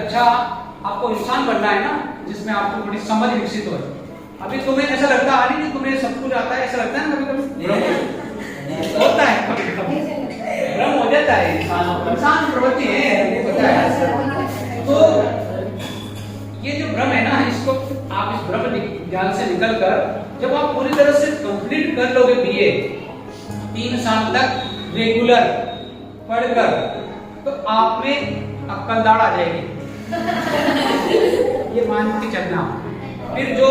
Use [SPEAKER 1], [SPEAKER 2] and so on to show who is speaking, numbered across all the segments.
[SPEAKER 1] अच्छा आपको इंसान बनना है ना, जिसमें आपको बड़ी समझ विकसित हो। अभी तुम्हें ऐसा लगता है नहीं कि तुम्हें सब कुछ आता है, ऐसा लगता है ना कभी कभी होता है, कभी कभी भ्रम हो जाता है। इंसान प्रवृत्ति है, पता है। तो ये जो भ्रम है ना, इसको आप इस भ्रम ज्ञान से निकलकर जब आप पूरी तरह से कंप्लीट कर लोगे बीए 3 साल तक रेगुलर पढ़कर, तो आप में अक्ल दाढ़ आ जाएगी। ये मान के चलना। फिर जो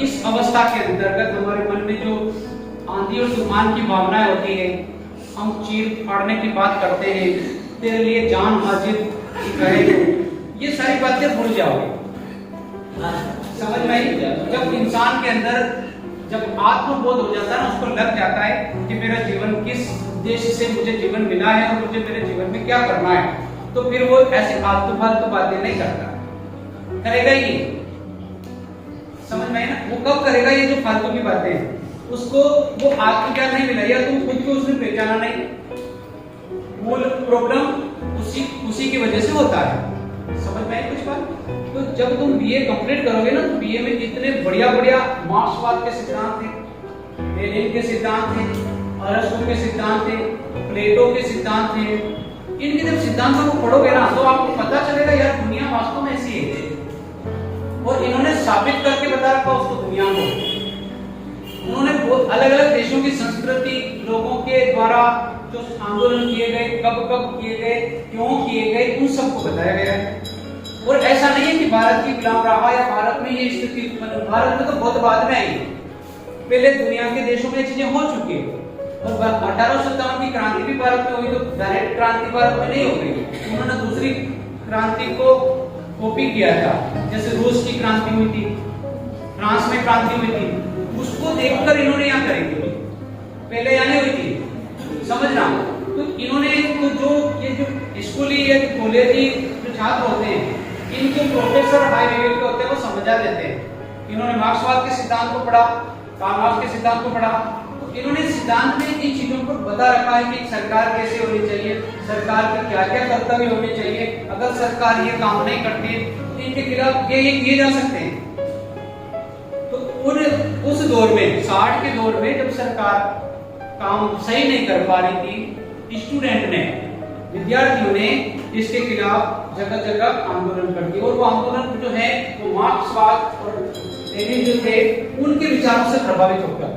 [SPEAKER 1] इस अवस्था के अंतर्गत हमारे मन में जो आंधी और तूफान की भावनाएं होती है, हम चीर फाड़ने की बात करते हैं, तेरे लिए जान हाजिर करेंगे, ये सारी बातें भूल जाओगे। समझ में आई? जब इंसान के अंदर जब आत्मबोध हो जाता है ना, उसको लग जाता है कि मेरा जीवन किस उद्देश्य से मुझे जीवन मिला है और मुझे मेरे जीवन में क्या करना है, तो फिर वो ऐसे फालतू फालतू बातें नहीं करता। करेगा ये, समझ में आई ना? वो कब करेगा ये जो फालतू की बातें? उसको वो आत्मज्ञान नहीं मिला, या तुम खुद को उसने पहचाना नहीं। मूल प्रॉब्लम उसी की वजह से होता है। समझ में आई कुछ बात? तो जब तुम बीए कंप्लीट करोगे ना, तो बीए में इतने बढ़िया बढ़िया मार्क्सवाद के सिद्धांत थे, लेनिन के सिद्धांत थे, अरस्तु के सिद्धांत थे, प्लेटो के सिद्धांत थे। इनके जब सिद्धांतों को पढ़ोगे ना, तो आपको पता चलेगा यार दुनिया वास्तव में ऐसी है, और इन्होंने साबित करके बता रखा उसको दुनिया को। उन्होंने अलग अलग देशों की संस्कृति, लोगों के द्वारा जो आंदोलन किए गए, कब कब किए गए, क्यों किए गए, उन सबको बताया गया है। और ऐसा नहीं है कि भारत की गुलाम रहा या भारत में ये स्थिति, भारत में तो बहुत बाद में आई, पहले दुनिया के देशों में ये चीजें हो चुकी है। और 1857 की क्रांति भी भारत में हुई, तो डायरेक्ट क्रांति भारत में नहीं हो गई। उन्होंने दूसरी क्रांति को कॉपी किया था, जैसे रूस की क्रांति हुई थी, फ्रांस में क्रांति हुई थी, उसको देखकर इन्होंने यहाँ करेंगे, पहले यहाँ नहीं हुई थी। समझना। तो इन्होंने तो जो ये जो स्कूली या कॉलेजी जो छात्र होते हैं, इनके प्रोफेसर हाई लेवल के होते हैं, वो समझा देते हैं। इन्होंने मार्क्सवाद के सिद्धांत को पढ़ा, कार्ल मार्क्स के सिद्धांत को पढ़ा, तो इन्होंने सिद्धांत में इन चीजों को बता रखा है कि सरकार कैसे होनी चाहिए, सरकार के क्या क्या कर्तव्य होने चाहिए, अगर सरकार ये काम नहीं करती तो इनके खिलाफ ये किए जा सकते हैं। तो उस दौर में, 60 के दौर में, जब सरकार काम सही नहीं कर पा रही थी, स्टूडेंट ने, विद्यार्थियों ने इसके खिलाफ जगह जगह आंदोलन कर दिया। और वो आंदोलन जो है वो मार्क्सवाद और लेनिन जो थे उनके विचारों से प्रभावित होकर